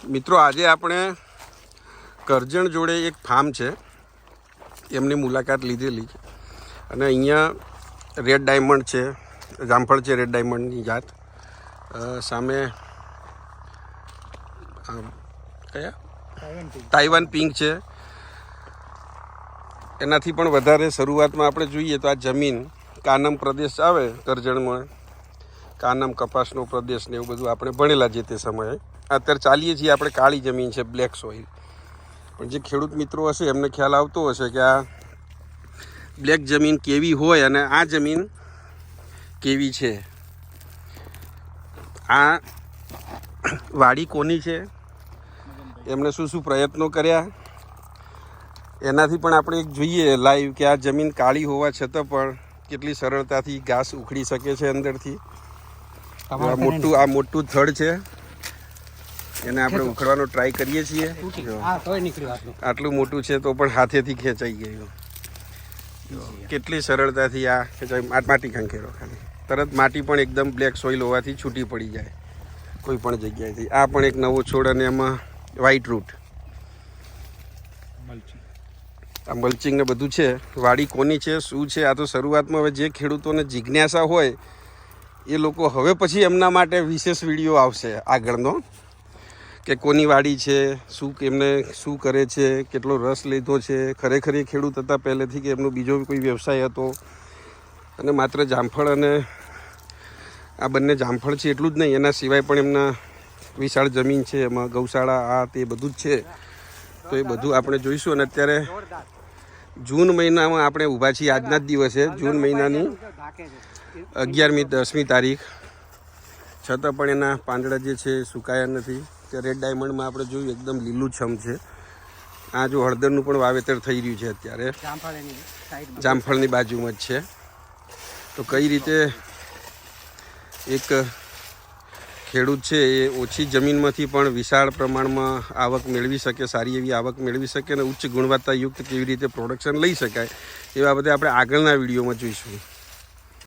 મિત્રો આજે આપણે કરજણ જોડે એક ફાર્મ છે એમની મુલાકાત લીધેલી અને અહીંયા રેડ ડાયમંડ છે, જામફળ છે, રેડ ડાયમંડની જાત. સામે કયા તાઇવાન પિંક છે. એનાથી પણ વધારે શરૂઆતમાં આપણે જોઈએ તો આ જમીન કાનમ પ્રદેશ આવે કરજણમાં, કાનમ કપાસનો પ્રદેશ ને એવું બધું આપણે ભણેલા જે તે સમયે. અત્યારે ચાલીએ છીએ આપણે કાળી જમીન છે, બ્લેક સોઇલ. પણ જે ખેડૂત મિત્રો હશે એમને ખ્યાલ આવતો હશે કે આ બ્લેક જમીન કેવી હોય અને આ જમીન કેવી છે. આ વાડી કોની છે, એમણે શું શું પ્રયત્નો કર્યા, એનાથી પણ આપણે એક જોઈએ લાઈવ કે આ જમીન કાળી હોવા છતાં પણ કેટલી સરળતાથી ઘાસ ઉખડી શકે છે અંદરથી. આ મોટું થડ છે, એને આપણે ઉખડવાનો ટ્રાય કરીએ છીએ. આટલું મોટું છે તો પણ હાથેથી ખેંચાઈ ગયું. કેટલી સરળતાથી આ ખેંચાઈ. માટી ખંખેરો ખાલી તરત માટી પણ એકદમ બ્લેક સોઇલ હોવાથી છૂટી પડી જાય કોઈ પણ જગ્યાએથી. આ પણ એક નવો છોડ અને એમાં વ્હાઈટ રૂટ. આ મલ્ચિંગ ને બધું છે. વાડી કોની છે, શું છે, આ તો શરૂઆતમાં હવે જે ખેડૂતોને જિજ્ઞાસા હોય એ લોકો હવે પછી એમના માટે વિશેષ વિડીયો આવશે આગળનો કે કોની વાડી છે, શું એમને શું કરે છે, કેટલો રસ લીધો છે, ખરેખર એ ખેડૂત હતા પહેલેથી કે એમનો બીજો કોઈ વ્યવસાય હતો. અને માત્ર જામફળ અને આ બંને જામફળ છે એટલું જ નહીં, એના સિવાય પણ એમના વિશાળ જમીન છે, એમાં ગૌશાળા આ તે બધું જ છે. તો એ બધું આપણે જોઈશું. અને અત્યારે જૂન મહિનામાં આપણે ઊભા છીએ. આજના જ દિવસે જૂન મહિનાની 11મી 10મી તારીખ, છતાં પણ એના પાંદડા જે છે સુકાયા નથી. ત્યાં રેડ ડાયમંડમાં આપણે જોયું એકદમ લીલુંછમ છે. આ જો હળદરનું પણ વાવેતર થઈ રહ્યું છે અત્યારે, જામફળની બાજુમાં જ છે. તો કઈ રીતે એક ખેડૂત છે એ ઓછી જમીનમાંથી પણ વિશાળ પ્રમાણમાં આવક મેળવી શકે, સારી એવી આવક મેળવી શકે અને ઉચ્ચ ગુણવત્તાયુક્ત કેવી રીતે પ્રોડક્શન લઈ શકાય, એ બાબતે આપણે આગળના વિડીયોમાં જોઈશું.